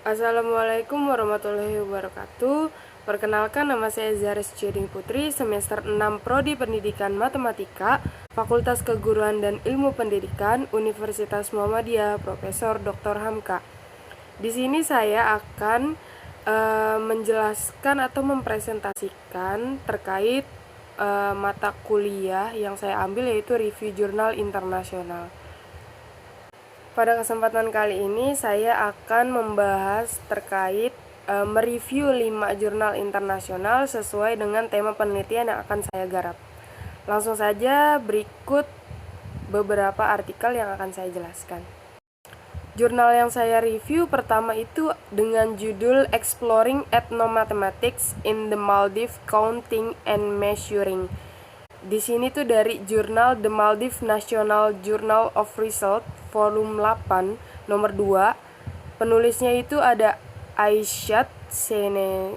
Assalamualaikum warahmatullahi wabarakatuh. Perkenalkan, nama saya Zaris Jeding Putri, semester 6 Prodi Pendidikan Matematika, Fakultas Keguruan dan Ilmu Pendidikan, Universitas Muhammadiyah, Profesor Dr. Hamka. Di sini saya akan menjelaskan atau mempresentasikan terkait mata kuliah yang saya ambil, yaitu Review Jurnal Internasional. Pada kesempatan kali ini saya akan membahas terkait mereview 5 jurnal internasional sesuai dengan tema penelitian yang akan saya garap. Langsung saja, berikut beberapa artikel yang akan saya jelaskan. Jurnal yang saya review pertama itu dengan judul Exploring Ethnomathematics in the Maldives Counting and Measuring. Di sini tuh dari jurnal The Maldives National Journal of Research volume 8 nomor 2. Penulisnya itu ada Aisyat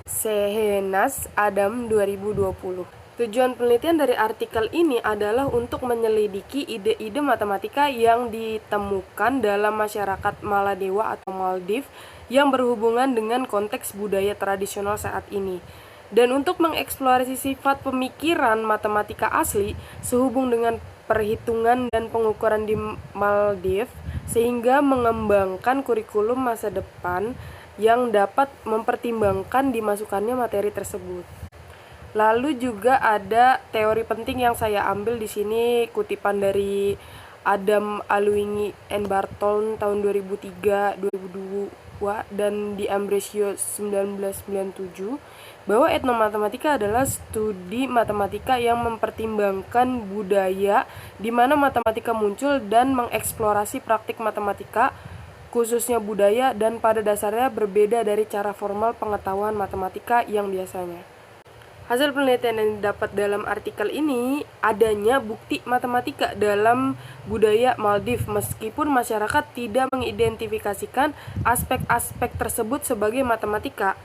Sehenas Adam 2020. Tujuan penelitian dari artikel ini adalah untuk menyelidiki ide-ide matematika yang ditemukan dalam masyarakat Maladewa atau Maldives yang berhubungan dengan konteks budaya tradisional saat ini, dan untuk mengeksplorasi sifat pemikiran matematika asli sehubung dengan perhitungan dan pengukuran di Maldives, sehingga mengembangkan kurikulum masa depan yang dapat mempertimbangkan dimasukkannya materi tersebut. Lalu juga ada teori penting yang saya ambil di sini, kutipan dari Adam Aluingi and Barton tahun 2003, 2002 dan di Ambrosio 1997, bahwa etnomatematika adalah studi matematika yang mempertimbangkan budaya di mana matematika muncul dan mengeksplorasi praktik matematika, khususnya budaya, dan pada dasarnya berbeda dari cara formal pengetahuan matematika yang biasanya. Hasil penelitian yang didapat dalam artikel ini adanya bukti matematika dalam budaya Maldives meskipun masyarakat tidak mengidentifikasikan aspek-aspek tersebut sebagai matematika.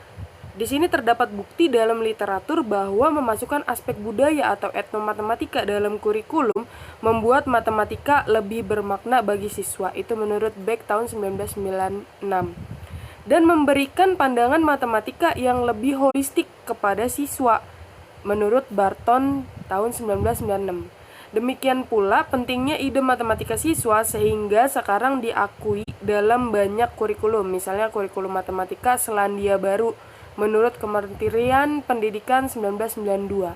Di sini terdapat bukti dalam literatur bahwa memasukkan aspek budaya atau etnomatematika dalam kurikulum membuat matematika lebih bermakna bagi siswa. Itu menurut Beck tahun 1996. Dan memberikan pandangan matematika yang lebih holistik kepada siswa, menurut Barton tahun 1996. Demikian pula pentingnya ide matematika siswa sehingga sekarang diakui dalam banyak kurikulum, misalnya kurikulum matematika Selandia Baru menurut Kementerian Pendidikan 1992.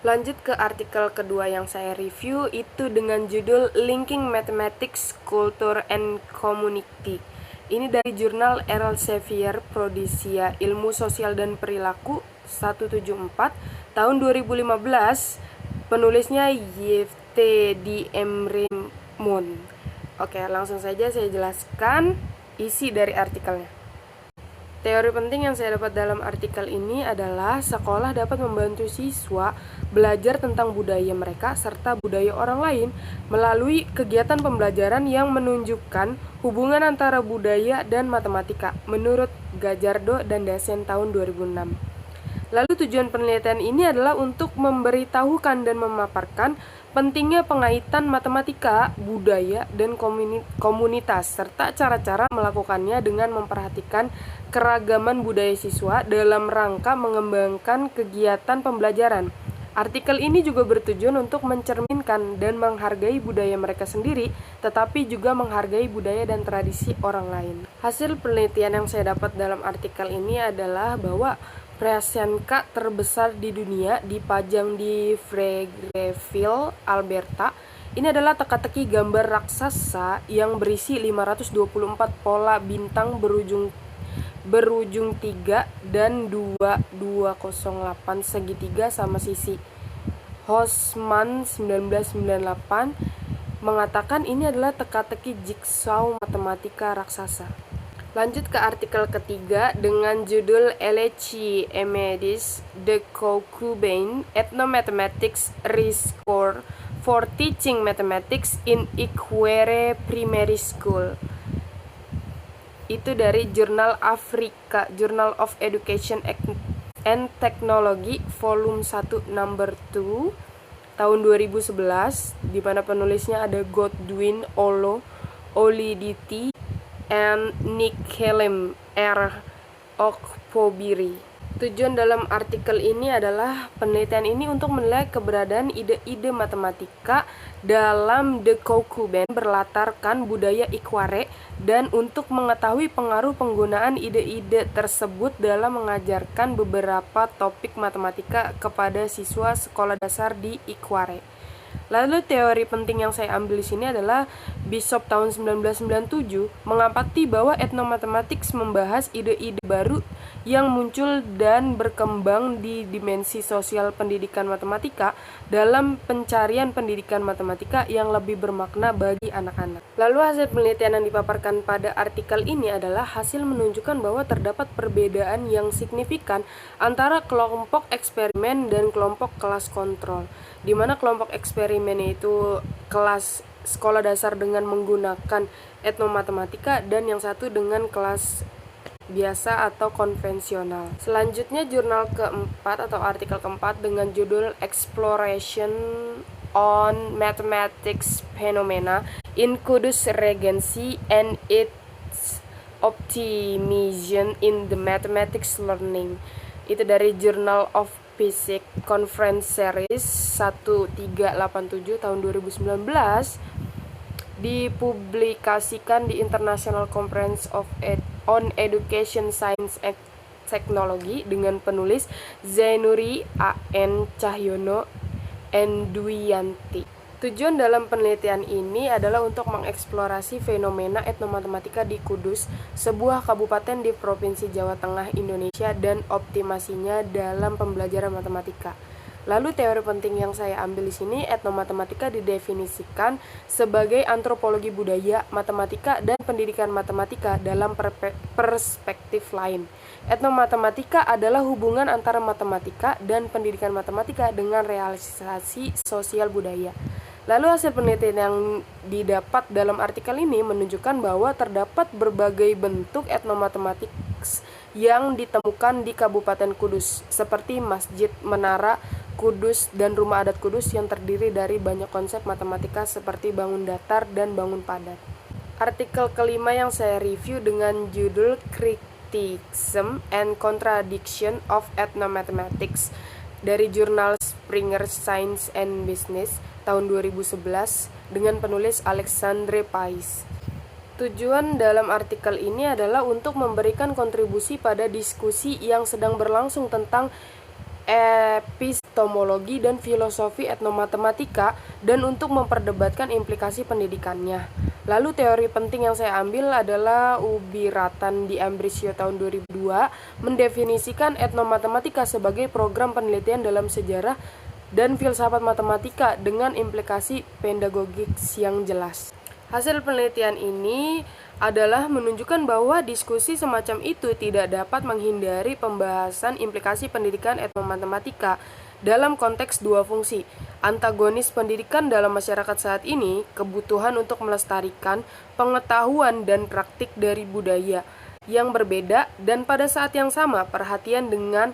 Lanjut ke artikel kedua yang saya review, itu dengan judul Linking Mathematics, Culture and Community. Ini dari jurnal Elsevier Prodisia Ilmu Sosial dan Perilaku 174 tahun 2015. Penulisnya Yevte di Emrimon. Oke, langsung saja saya jelaskan isi dari artikelnya. Teori penting yang saya dapat dalam artikel ini adalah sekolah dapat membantu siswa belajar tentang budaya mereka serta budaya orang lain melalui kegiatan pembelajaran yang menunjukkan hubungan antara budaya dan matematika, menurut Gajardo dan Dasen tahun 2006. Lalu tujuan penelitian ini adalah untuk memberitahukan dan memaparkan pentingnya pengaitan matematika, budaya, dan komunitas, serta cara-cara melakukannya dengan memperhatikan keragaman budaya siswa dalam rangka mengembangkan kegiatan pembelajaran. Artikel ini juga bertujuan untuk mencerminkan dan menghargai budaya mereka sendiri, tetapi juga menghargai budaya dan tradisi orang lain. Hasil penelitian yang saya dapat dalam artikel ini adalah bahwa Prasyanka terbesar di dunia dipajang di Fayetteville, Alberta. Ini adalah teka-teki gambar raksasa yang berisi 524 pola bintang berujung 3 dan 2208 segitiga sama sisi. Hosman 1998 mengatakan ini adalah teka-teki jigsaw matematika raksasa. Lanjut ke artikel ketiga dengan judul Elechi Emedis de Cocubain Ethnomathematics Rescore for Teaching Mathematics in Ikwere Primary School. Itu dari jurnal Africa, Journal of Education and Technology volume 1 number 2 tahun 2011, di mana penulisnya ada Godwin Oliditi and Nikelem R. Okpobiri. Tujuan dalam artikel ini adalah penelitian ini untuk menilai keberadaan ide-ide matematika dalam The Kokuben berlatarkan budaya Ikware dan untuk mengetahui pengaruh penggunaan ide-ide tersebut dalam mengajarkan beberapa topik matematika kepada siswa sekolah dasar di Ikware. Lalu teori penting yang saya ambil di sini adalah Bishop tahun 1997 mengamati bahwa etnomathematics membahas ide-ide baru yang muncul dan berkembang di dimensi sosial pendidikan matematika dalam pencarian pendidikan matematika yang lebih bermakna bagi anak-anak. Lalu hasil penelitian yang dipaparkan pada artikel ini adalah hasil menunjukkan bahwa terdapat perbedaan yang signifikan antara kelompok eksperimen dan kelompok kelas kontrol, di mana kelompok eksperimen itu kelas sekolah dasar dengan menggunakan etnomatematika dan yang satu dengan kelas biasa atau konvensional. Selanjutnya jurnal keempat atau artikel keempat dengan judul Exploration on Mathematics Phenomena in Kudus Regency and its Optimization in the Mathematics Learning. Itu dari Journal of Physics Conference Series 1387 tahun 2019, dipublikasikan di International Conference on Education Science and Technology dengan penulis Zainuri A.N. Cahyono Endwiyanti. Tujuan dalam penelitian ini adalah untuk mengeksplorasi fenomena etnomatematika di Kudus, sebuah kabupaten di Provinsi Jawa Tengah, Indonesia, dan optimasinya dalam pembelajaran matematika. Lalu teori penting yang saya ambil di sini, etnomatematika didefinisikan sebagai antropologi budaya, matematika, dan pendidikan matematika dalam perspektif lain. Etnomatematika adalah hubungan antara matematika dan pendidikan matematika dengan realisasi sosial budaya. Lalu hasil penelitian yang didapat dalam artikel ini menunjukkan bahwa terdapat berbagai bentuk etnomathematics yang ditemukan di Kabupaten Kudus, seperti masjid, menara Kudus, dan rumah adat Kudus yang terdiri dari banyak konsep matematika seperti bangun datar dan bangun padat. Artikel kelima yang saya review dengan judul Criticism and Contradiction of Ethnomathematics dari jurnal Springer Science and Business tahun 2011 dengan penulis Alexandre Pais. Tujuan dalam artikel ini adalah untuk memberikan kontribusi pada diskusi yang sedang berlangsung tentang epistemologi dan filosofi etnomatematika dan untuk memperdebatkan implikasi pendidikannya. Lalu teori penting yang saya ambil adalah Ubiratan di Ambrisio tahun 2002 mendefinisikan etnomatematika sebagai program penelitian dalam sejarah dan filsafat matematika dengan implikasi pedagogik yang jelas. Hasil penelitian ini adalah menunjukkan bahwa diskusi semacam itu tidak dapat menghindari pembahasan implikasi pendidikan etnomatematika dalam konteks dua fungsi, antagonis pendidikan dalam masyarakat saat ini, kebutuhan untuk melestarikan pengetahuan dan praktik dari budaya yang berbeda, dan pada saat yang sama perhatian dengan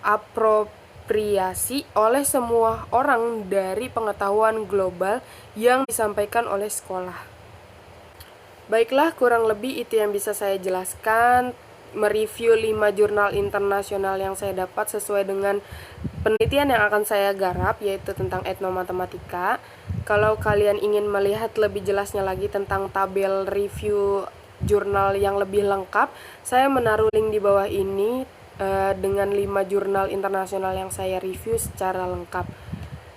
apropriasi oleh semua orang dari pengetahuan global yang disampaikan oleh sekolah. Baiklah, kurang lebih itu yang bisa saya jelaskan, mereview 5 jurnal internasional yang saya dapat sesuai dengan penelitian yang akan saya garap, yaitu tentang etnomatematika. Kalau kalian ingin melihat lebih jelasnya lagi tentang tabel review jurnal yang lebih lengkap, saya menaruh link di bawah ini dengan 5 jurnal internasional yang saya review secara lengkap.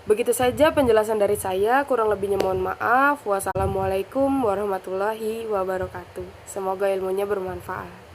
Begitu saja penjelasan dari saya, kurang lebihnya mohon maaf. Wassalamualaikum warahmatullahi wabarakatuh. Semoga ilmunya bermanfaat.